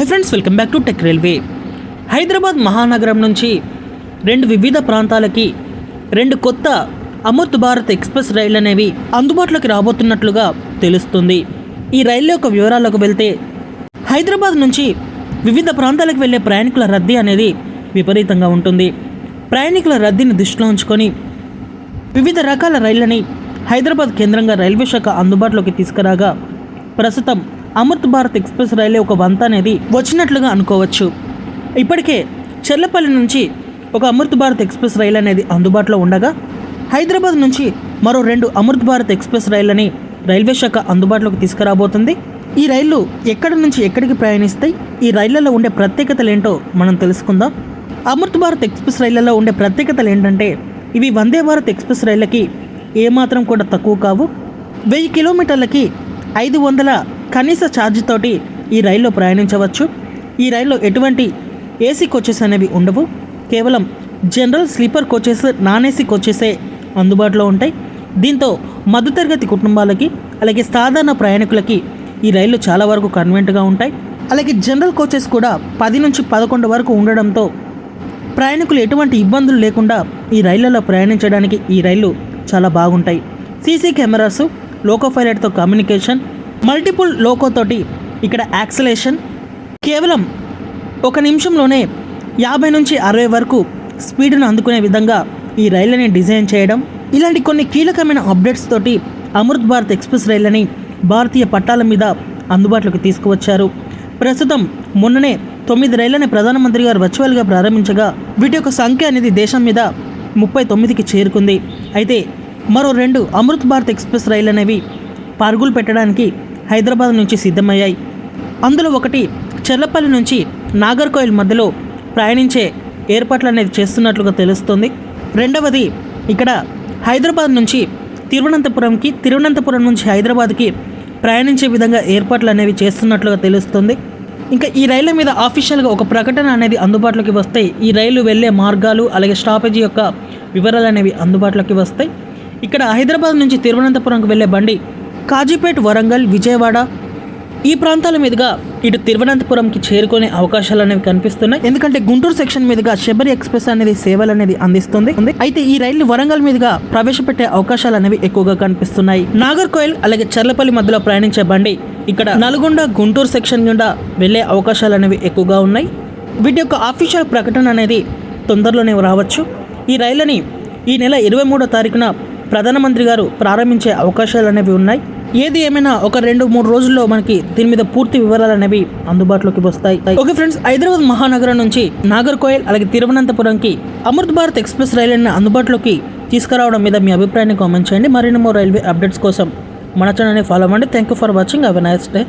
Hi friends, welcome back to Tech Railway. Hyderabad మహానగరం నుంచి రెండు వివిధ ప్రాంతాలకి రెండు కొత్త అమృత్ భారత్ ఎక్స్ప్రెస్ రైళ్ళు అనేవి అందుబాటులోకి రాబోతున్నట్లుగా తెలుస్తుంది. ఈ రైళ్ళ యొక్క వివరాలకు వెళ్తే, హైదరాబాద్ నుంచి వివిధ ప్రాంతాలకు వెళ్ళే ప్రయాణికుల రద్దీ అనేది విపరీతంగా ఉంటుంది. ప్రయాణికుల రద్దీని దృష్టిలో ఉంచుకొని వివిధ రకాల రైళ్ళని హైదరాబాద్ కేంద్రంగా రైల్వే శాఖ అందుబాటులోకి తీసుకురాగా, ప్రస్తుతం అమృత్ భారత్ ఎక్స్ప్రెస్ రైలు ఒక వంత అనేది వచ్చినట్లుగా అనుకోవచ్చు. ఇప్పటికే చెర్లపల్లి నుంచి ఒక అమృత్ భారత్ ఎక్స్ప్రెస్ రైలు అనేది అందుబాటులో ఉండగా, హైదరాబాద్ నుంచి మరో రెండు అమృత్ భారత్ ఎక్స్ప్రెస్ రైళ్ళని రైల్వే శాఖ అందుబాటులోకి తీసుకురాబోతుంది. ఈ రైళ్లు ఎక్కడి నుంచి ఎక్కడికి ప్రయాణిస్తాయి, ఈ రైళ్లలో ఉండే ప్రత్యేకతలు ఏంటో మనం తెలుసుకుందాం. అమృత్ భారత్ ఎక్స్ప్రెస్ రైళ్లలో ఉండే ప్రత్యేకతలు ఏంటంటే, ఇవి వందే భారత్ ఎక్స్ప్రెస్ రైళ్ళకి ఏమాత్రం కూడా తక్కువ కావు. 1000 కిలోమీటర్లకి 500 కనీస ఛార్జ్ తోటి ఈ రైల్లో ప్రయాణించవచ్చు. ఈ రైల్లో ఎటువంటి ఏసీ కోచెస్ అనేవి ఉండవు. కేవలం general sleeper coaches, non AC కోచెసే అందుబాటులో ఉంటాయి. దీంతో మధ్యతరగతి కుటుంబాలకి అలాగే సాధారణ ప్రయాణికులకి ఈ రైళ్ళు చాలా వరకు కన్వీనెంట్గా ఉంటాయి. అలాగే జనరల్ కోచెస్ కూడా 10 నుంచి 11 వరకు ఉండడంతో ప్రయాణికులు ఎటువంటి ఇబ్బందులు లేకుండా ఈ రైళ్లలో ప్రయాణించడానికి ఈ రైళ్ళు చాలా బాగుంటాయి. సీసీ కెమెరాస్, లోకో పైలట్తో కమ్యూనికేషన్, మల్టిపుల్ లోకోతోటి ఇక్కడ యాక్సలేషన్, కేవలం 1 నిమిషంలోనే 50 నుంచి 60 వరకు స్పీడ్ను అందుకునే విధంగా ఈ రైళ్ళని డిజైన్ చేయడం, ఇలాంటి కొన్ని కీలకమైన అప్డేట్స్ తోటి అమృత్ భారత్ ఎక్స్ప్రెస్ రైళ్ళని భారతీయ పట్టాల మీద అందుబాటులోకి తీసుకువచ్చారు. ప్రస్తుతం మొన్ననే 9 రైళ్లని ప్రధానమంత్రి గారు వర్చువల్గా ప్రారంభించగా, వీటి యొక్క సంఖ్య అనేది దేశం మీద 39కి చేరుకుంది. అయితే మరో 2 అమృత్ భారత్ ఎక్స్ప్రెస్ రైళ్ళు అనేవి పరుగులు పెట్టడానికి హైదరాబాద్ నుంచి సిద్ధమయ్యాయి. అందులో ఒకటి చెర్లపల్లి నుంచి నాగర్కోయిల్ మధ్యలో ప్రయాణించే ఏర్పాట్లు అనేది చేస్తున్నట్లుగా తెలుస్తుంది. రెండవది ఇక్కడ హైదరాబాద్ నుంచి తిరువనంతపురంకి, తిరువనంతపురం నుంచి హైదరాబాద్కి ప్రయాణించే విధంగా ఏర్పాట్లు అనేవి చేస్తున్నట్లుగా తెలుస్తుంది. ఇంకా ఈ రైళ్ల మీద ఆఫీషియల్గా ఒక ప్రకటన అనేది అందుబాటులోకి వస్తాయి. ఈ రైలు వెళ్ళే మార్గాలు అలాగే స్టాపేజీ యొక్క వివరాలు అనేవి అందుబాటులోకి వస్తాయి. ఇక్కడ హైదరాబాద్ నుంచి తిరువనంతపురంకి వెళ్ళే బండి కాజీపేట్, వరంగల్, విజయవాడ ఈ ప్రాంతాల మీదుగా ఇటు తిరువనంతపురంకి చేరుకునే అవకాశాలు అనేవి కనిపిస్తున్నాయి. ఎందుకంటే గుంటూరు సెక్షన్ మీదుగా శబరి ఎక్స్ప్రెస్ అనేది సేవలు అనేది అందిస్తుంది. అయితే ఈ రైలు వరంగల్ మీదుగా ప్రవేశపెట్టే అవకాశాలు అనేవి ఎక్కువగా కనిపిస్తున్నాయి. నాగర్కోయిల్ అలాగే చర్లపల్లి మధ్యలో ప్రయాణించే బండి ఇక్కడ నల్గొండ, గుంటూరు సెక్షన్ గుండా వెళ్లే అవకాశాలు అనేవి ఎక్కువగా ఉన్నాయి. వీటి యొక్క ఆఫీషియల్ ప్రకటన అనేది తొందరలోనే రావచ్చు. ఈ రైళ్ళని ఈ నెల 23వ తారీఖున ప్రధానమంత్రి గారు ప్రారంభించే అవకాశాలు అనేవి ఉన్నాయి. ఏది ఏమైనా ఒక 2-3 రోజుల్లో మనకి దీని మీద పూర్తి వివరాలు అనేవి అందుబాటులోకి వస్తాయి. ఓకే ఫ్రెండ్స్, హైదరాబాద్ మహానగరం నుంచి నాగర్కోయిల్ అలాగే తిరువనంతపురంకి అమృత్ భారత్ ఎక్స్ప్రెస్ రైలుని అందుబాటులోకి తీసుకురావడం మీద మీ అభిప్రాయాన్ని కామెంట్ చేయండి. మరిన్ని రైల్వే అప్డేట్స్ కోసం మన ఛానల్ని ఫాలో అవ్వండి. Thank you for watching. Have a nice day.